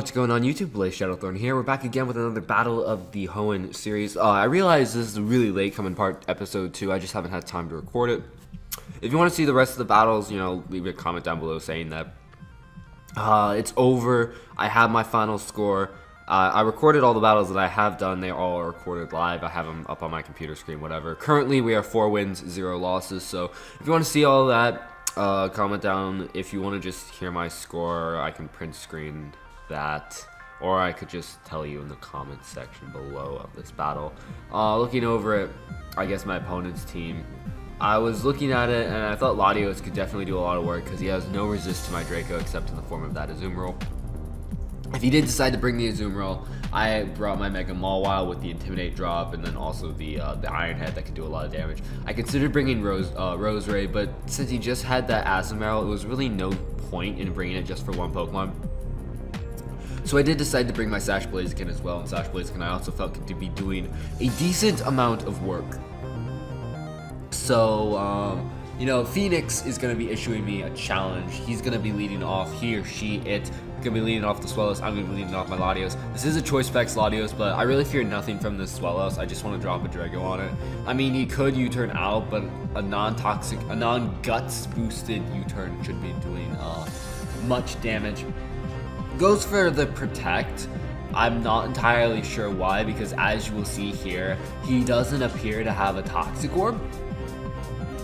What's going on YouTube? Blaze Shadowthorn here. We're back again with another Battle of the Hoenn series. I realize this is a really late coming part, episode 2. I just haven't had time to record it. If you want to see the rest of the battles, leave a comment down below saying that it's over. I have my final score. I recorded all the battles that I have done. They all are recorded live. I have them up on my computer screen, whatever. Currently, we are 4 wins, 0 losses. So if you want to see all of that, comment down. If you want to just hear my score, I can print screen that, or I could just tell you in the comments section below of this battle. Looking over it, I guess my opponent's team, I was looking at it and I thought Latios could definitely do a lot of work because he has no resist to my Draco except in the form of that Azumarill. If he did decide to bring the Azumarill, I brought my Mega Mawile with the Intimidate drop and then also the Iron Head that can do a lot of damage. I considered bringing Roserade, but since he just had that Azumarill, it was really no point in bringing it just for one Pokemon. So I did decide to bring my Sash Blaziken as well, and Sash Blaziken I also felt could be doing a decent amount of work. So, Phoenix is going to be issuing me a challenge. He's going to be leading off, he or she, it. Going to be leading off the Swellows. I'm going to be leading off my Latios. This is a Choice Specs Latios, but I really fear nothing from this Swellows. I just want to drop a Drago on it. I mean, he could U-turn out, but a non-guts boosted U-turn should be doing much damage. Goes for the Protect. I'm not entirely sure why, because as you will see here, he doesn't appear to have a Toxic Orb.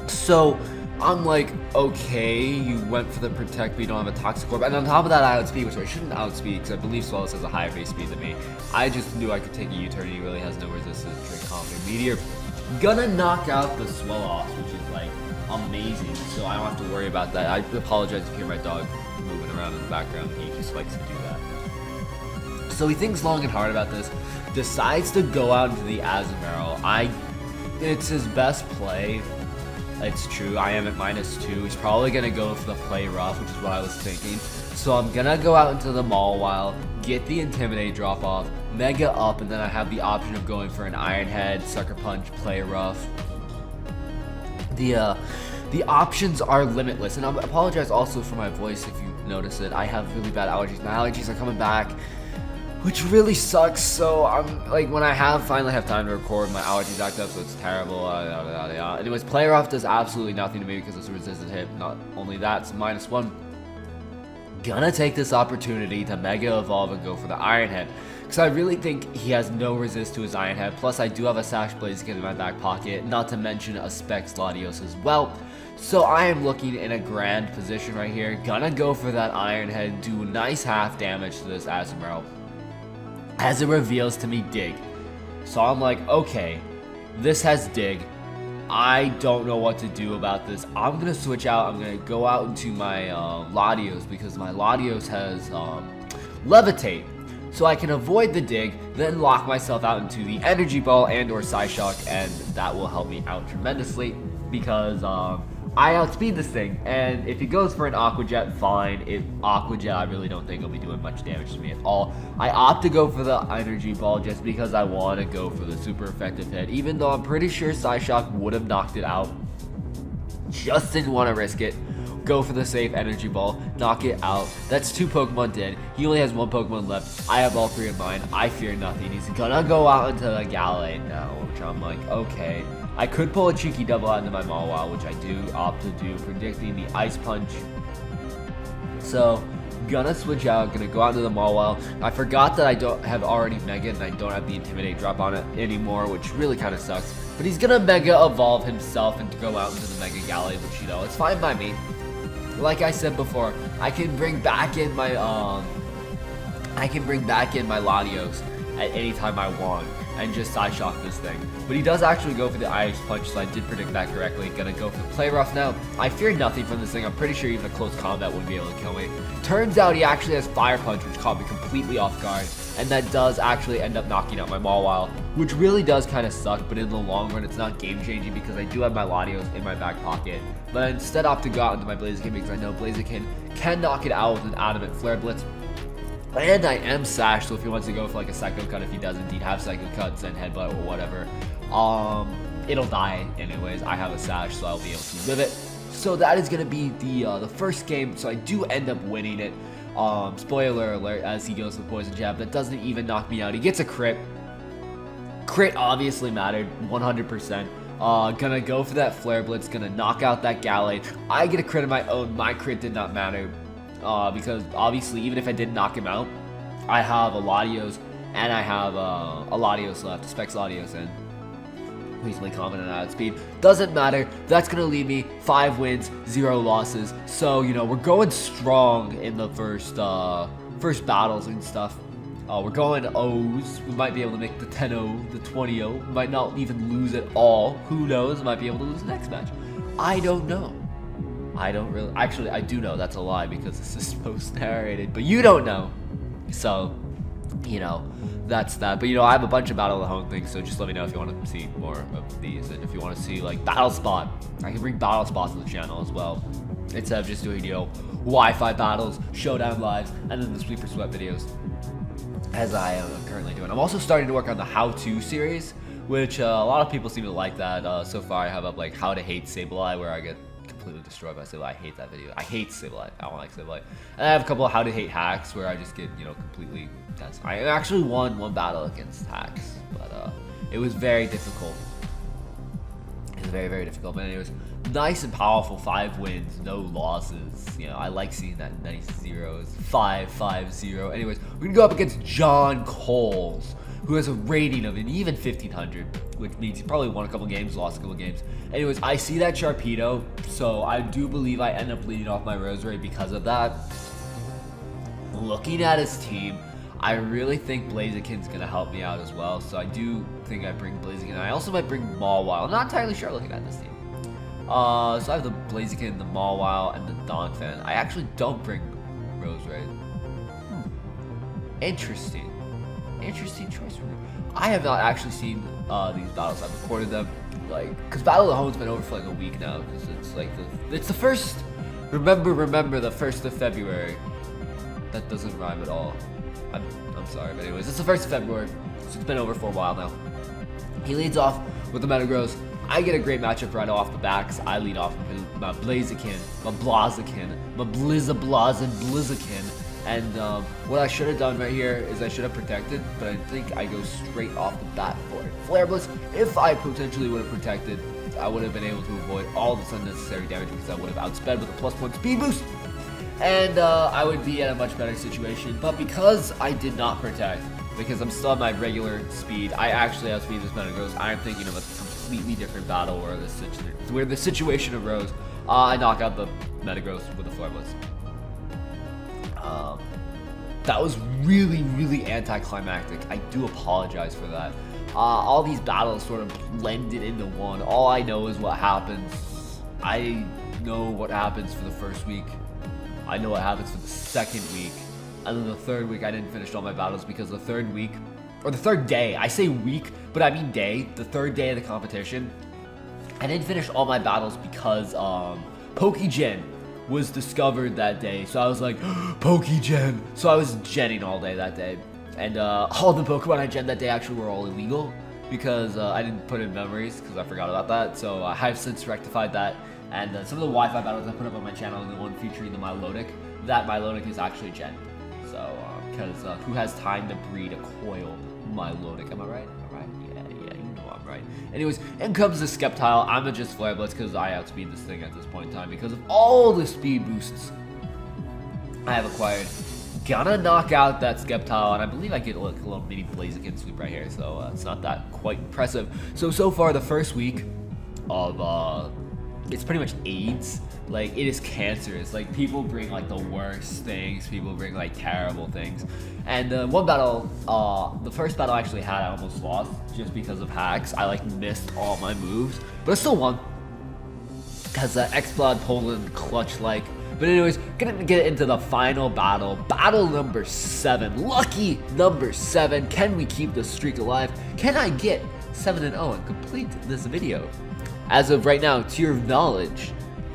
So I'm like, okay, you went for the Protect, but you don't have a Toxic Orb. And on top of that, I outspeed, which I shouldn't outspeed, because I believe Swellows has a higher base speed than me. I just knew I could take a U-turn, he really has no resistance. Draconic Meteor. Gonna knock out the Swellows, which is like amazing, so I don't have to worry about that. I apologize if you hear my dog moving around in the background. He just likes to do that. So he thinks long and hard about this, decides to go out into the Azumarill. It's his best play. It's true, I am at -2. He's probably going to go for the play rough, which is what I was thinking. So I'm going to go out into the Mawile, get the Intimidate drop off, Mega up, and then I have the option of going for an Iron Head, Sucker Punch, play rough. The options are limitless, and I apologize also for my voice if you notice it. I have really bad allergies. My allergies are coming back, which really sucks. So I'm like, when I finally have time to record, my allergies act up, so it's terrible. Anyways, play rough does absolutely nothing to me because it's a resistant hit. Not only that, it's -1. Gonna take this opportunity to Mega Evolve and go for the Iron Head, because I really think he has no resist to his Iron Head. Plus, I do have a Sash Blaziken in my back pocket, not to mention a Specs Latios as well. So I am looking in a grand position right here. Gonna go for that Iron Head, do nice half damage to this Azumarill, as it reveals to me Dig. So I'm like, okay, this has Dig. I don't know what to do about this. I'm gonna switch out. I'm gonna go out into my Latios, because my Latios has Levitate. So I can avoid the Dig, then lock myself out into the Energy Ball and or Psyshock, and that will help me out tremendously, because I outspeed this thing, and if he goes for an Aqua Jet, fine. If Aqua Jet, I really don't think it'll be doing much damage to me at all. I opt to go for the Energy Ball just because I want to go for the super effective hit, even though I'm pretty sure Psyshock would have knocked it out. Just didn't want to risk it. Go for the safe Energy Ball, knock it out. That's 2 Pokemon dead. He only has 1 Pokemon left. I have all 3 of mine. I fear nothing. He's gonna go out into the Gallade now, which I'm like, okay. I could pull a cheeky double out into my Mawile, which I do opt to do, predicting the Ice Punch. So, gonna switch out, gonna go out into the Mawile. I forgot that I don't have already Mega, and I don't have the Intimidate drop on it anymore, which really kind of sucks. But he's gonna Mega Evolve himself and go out into the Mega Gallade, which, it's fine by me. Like I said before, I can bring back in my Latios at any time I want and just Psyshock this thing. But he does actually go for the Ice Punch, so I did predict that correctly. Gonna go for the Play Rough now. I fear nothing from this thing. I'm pretty sure even a close combat wouldn't be able to kill me. Turns out he actually has Fire Punch, which caught me completely off guard. And that does actually end up knocking out my Mawile, which really does kind of suck, but in the long run, it's not game-changing because I do have my Latios in my back pocket. But I instead opt to go out into my Blaziken because I know Blaziken can knock it out with an Adamant Flare Blitz. And I am Sash, so if he wants to go for like a Psycho Cut, if he does indeed have Psycho Cut, Zen Headbutt or whatever, it'll die anyways. I have a Sash, so I'll be able to live it. So that is going to be the first game, so I do end up winning it. Spoiler alert, as he goes with poison jab, that doesn't even knock me out. He gets a crit. Crit obviously mattered 100%. Gonna go for that flare blitz, gonna knock out that Gallade. I get a crit of my own. My crit did not matter because obviously even if I did knock him out, I have Aladios and I have Aladios left, Specs Aladios in. Reasonably confident at speed. Doesn't matter. That's gonna leave me 5 wins, 0 losses. So you know we're going strong in the first battles and stuff. We're going O's. We might be able to make the 10-0, the 20-0. We might not even lose at all. Who knows? Might be able to lose the next match. I don't know. I don't really. Actually, I do know. That's a lie because this is post-narrated. But you don't know. So, you know, that's that. But, you know, I have a bunch of Battle of the Hoenn things. So just let me know if you want to see more of these. And if you want to see, like, Battle Spot. I can bring Battle Spots to the channel as well. Instead of just doing, you know, Wi-Fi battles, Showdown Lives, and then the Sweeper Sweat videos. As I am currently doing. I'm also starting to work on the how-to series, which a lot of people seem to like that. So far I have up like how to hate Sableye, where I get completely destroyed by Sableye. I hate that video. I hate Sableye. I don't like Sableye. And I have a couple of how to hate hacks where I just get, you know, completely. I actually won one battle against hacks, but it was very difficult. It was very, very difficult. But anyways, nice and powerful 5 wins, no losses. You know, I like seeing that nice zeros. 5-5-0. Anyways, we're gonna go up against John Coles, who has a rating of an even 1500, which means he probably won a couple games, lost a couple games. Anyways, I see that Sharpedo, so I do believe I end up leading off my Rosary because of that. Looking at his team, I really think Blaziken's gonna help me out as well. So I do think I bring Blaziken. I also might bring Mawile. I'm not entirely sure looking at this team. So I have the Blaziken, the Mawile, and the Donphan. I actually don't bring Roserade. Interesting. Interesting choice for me. I have not actually seen these battles. I've recorded them, like, because Battle of the Hoenn's been over for like a week now. Because it's like it's the first. Remember the 1st of February. That doesn't rhyme at all. I'm sorry, but anyways, it's the 1st of February, so it's been over for a while now. He leads off with the Metagross. I get a great matchup right off the bat because I lead off with my Blaziken, my Blaziken, my Blizzard, and what I should have done right here is I should have protected, but I think I go straight off the bat for it. Flare Blitz, if I potentially would have protected, I would have been able to avoid all this unnecessary damage because I would have outsped with a +1 speed boost. And I would be in a much better situation. But because I did not protect, because I'm still at my regular speed, I actually outspeed this Metagross. I'm thinking of a completely different battle where the situation arose. I knock out the Metagross with a Flare Blitz. That was really, really anticlimactic. I do apologize for that. All these battles sort of blended into one. All I know is what happens. I know what happens for the first week. I know what happens for the second week, and then the third week I didn't finish all my battles because the third week, or the third day, I say week, but I mean day, the third day of the competition, I didn't finish all my battles because Pokegen was discovered that day, so I was like, Pokegen, so I was genning all day that day, and all the Pokemon I gen that day actually were all illegal, because I didn't put in memories, because I forgot about that, so I have since rectified that. And some of the Wi-Fi battles I put up on my channel, and the one featuring the Milotic, that Milotic is actually gen. So, because who has time to breed a coil Milotic? Am I right? Am I right? Yeah, you know I'm right. Anyways, in comes the Sceptile. I'm gonna just Flare Blitz because I outspeed this thing at this point in time because of all the speed boosts I have acquired. Gonna knock out that Sceptile, and I believe I get a little mini Blaziken sweep right here, so it's not that quite impressive. So far, the first week of it's pretty much AIDS. Like, it is cancerous. Like, people bring like the worst things. People bring like terrible things. And one battle, the first battle I actually had, I almost lost just because of hacks. I like missed all my moves, but I still won. Has X-Blood Poland clutch like. But anyways, gonna get into the final battle. Battle number 7. Lucky number 7. Can we keep the streak alive? Can I get 7-0 and complete this video? As of right now, to your knowledge,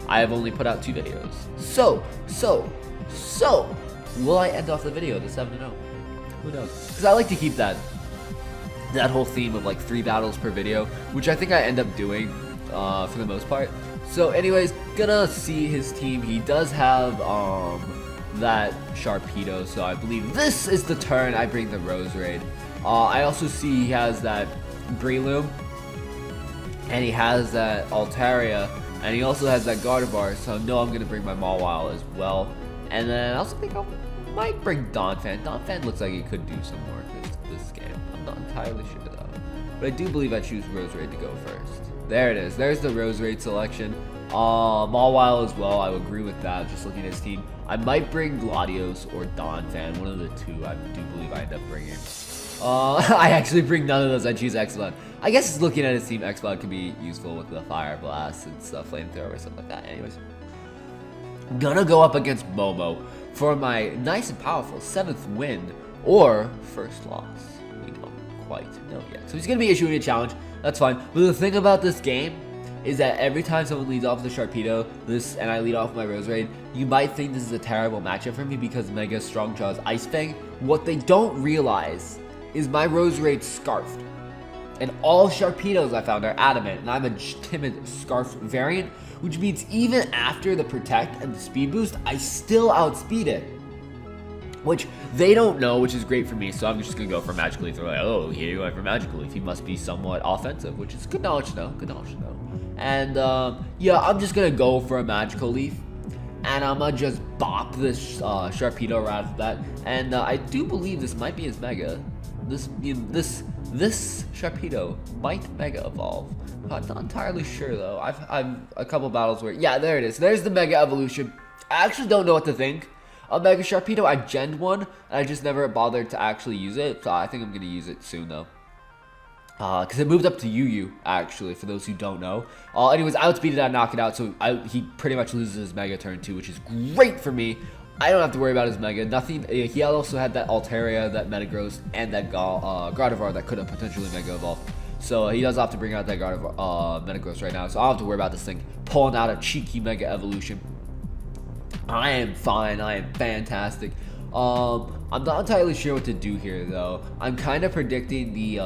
I have only put out 2 videos. So, will I end off the video to 7-0? Who knows? Because I like to keep that whole theme of like 3 battles per video, which I think I end up doing for the most part. So anyways, gonna see his team. He does have that Sharpedo, so I believe this is the turn I bring the Rose Raid. I also see he has that Breloom, and he has that Altaria, and he also has that Gardevoir, so no, I'm going to bring my Mawile as well. And then I also think I might bring Donphan. Donphan looks like he could do some work this game. I'm not entirely sure though. But I do believe I choose Rose Raid to go first. There it is. There's the Rose Raid selection. Mawile as well. I would agree with that, just looking at his team. I might bring Gladios or Donphan. One of the two I do believe I end up bringing. I actually bring none of those. I choose X-Blood. I guess looking at his team, X-Blood could be useful with the Fire Blast and stuff, Flamethrower or something like that. Anyways. Gonna go up against Momo for my nice and powerful 7th win or first loss. We don't quite know yet. So he's gonna be issuing a challenge. That's fine. But the thing about this game is that every time someone leads off with a Sharpedo, and I lead off with my Rose Raid, you might think this is a terrible matchup for me because Mega Strong Jaw's Ice Fang. What they don't realize is my Rose Raid Scarfed. And all Sharpedos I found are adamant, and I'm a timid Scarf variant, which means even after the Protect and the Speed Boost, I still outspeed it. Which they don't know, which is great for me, so I'm just going to go for Magical Leaf. They're like, oh, here you are for Magical Leaf. He must be somewhat offensive, which is good knowledge to know, good knowledge to know. And yeah, I'm just going to go for a Magical Leaf. And I'm going to just bop this Sharpedo right off the bat. And I do believe this might be his Mega. This Sharpedo might Mega Evolve. I'm not entirely sure though. I've a couple battles where, yeah, there it is. There's the Mega Evolution. I actually don't know what to think of Mega Sharpedo. I gen'd one, and I just never bothered to actually use it. So I think I'm gonna use it soon though. Because it moved up to Yu actually, for those who don't know. Anyways, I outspeeded it, I knock it out, so he pretty much loses his Mega turn 2, which is great for me. I don't have to worry about his Mega. Nothing. He also had that Altaria, that Metagross, and that Gardevoir that could have potentially Mega Evolved. So he does have to bring out that Gardevoir, Metagross right now. So I don't have to worry about this thing pulling out a cheeky Mega Evolution. I am fine. I am fantastic. I'm not entirely sure what to do here though. I'm kind of predicting the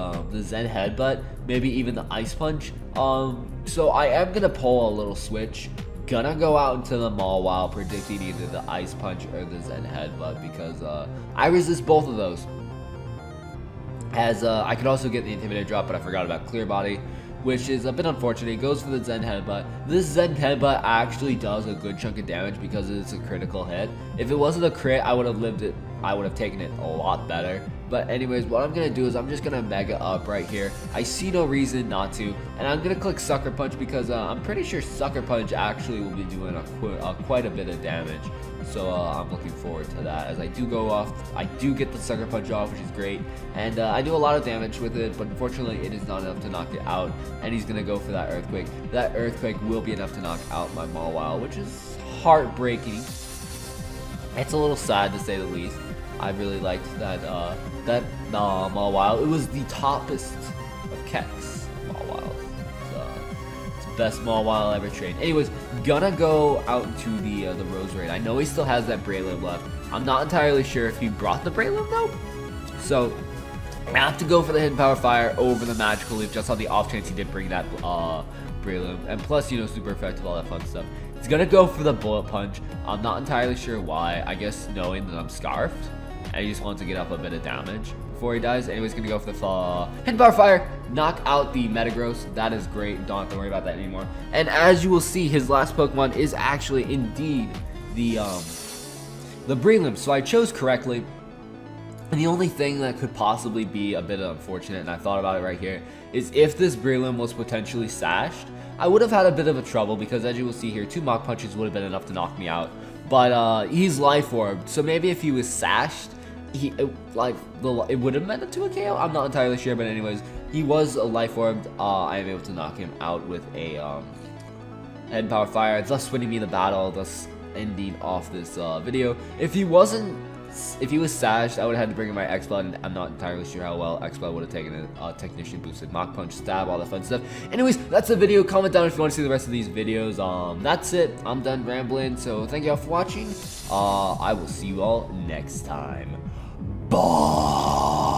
Zen Headbutt, maybe even the Ice Punch. So I am gonna pull a little switch. Gonna go out into the Mawile, predicting either the Ice Punch or the Zen Headbutt because I resist both of those. As I could also get the Intimidate drop, but I forgot about Clear Body, which is a bit unfortunate. He goes for the Zen Headbutt. This Zen Headbutt actually does a good chunk of damage because it's a critical hit. If it wasn't a crit, I would have lived it. I would have taken it a lot better. But anyways, what I'm going to do is I'm just going to Mega Up right here. I see no reason not to. And I'm going to click Sucker Punch because I'm pretty sure Sucker Punch actually will be doing quite a bit of damage. So I'm looking forward to that. As I do go off, I do get the Sucker Punch off, which is great. And I do a lot of damage with it, but unfortunately it is not enough to knock it out. And he's going to go for that Earthquake. That Earthquake will be enough to knock out my Mawile, which is heartbreaking. It's a little sad to say the least. I really liked that Mawile. It was the toppest of Kex Mawile. It's the best Mawile ever trained. Anyways, gonna go out to the Rose Raid. I know he still has that Breloom left. I'm not entirely sure if he brought the Breloom though. So I have to go for the Hidden Power Fire over the Magical Leaf just on the off chance he did bring that Breloom. And plus, you know, super effective, all that fun stuff. He's gonna go for the Bullet Punch. I'm not entirely sure why. I guess knowing that I'm Scarfed. And he just wants to get up a bit of damage before he dies. Anyways, gonna go for the Hidden Power Fire, knock out the Metagross. That is great. Don't have to worry about that anymore. And as you will see, his last Pokemon is actually indeed the Breloom. So I chose correctly. And the only thing that could possibly be a bit unfortunate, and I thought about it right here, is if this Breloom was potentially sashed, I would have had a bit of a trouble because as you will see here, 2 Mach Punches would have been enough to knock me out. But he's Life Orbed, so maybe if he was sashed, it would have meant a 2 KO. I'm not entirely sure, but anyways, he was a Life Orbed. I am able to knock him out with a Hidden Power Fire, thus winning me the battle, thus ending off this video. If he was sashed, I would have had to bring in my X-Blood, and I'm not entirely sure how well X-Blood would have taken a Technician boosted Mach Punch, Stab, all that fun stuff. Anyways, that's the video. Comment down if you want to see the rest of these videos. That's it. I'm done rambling, so thank you all for watching. I will see you all next time. Bye!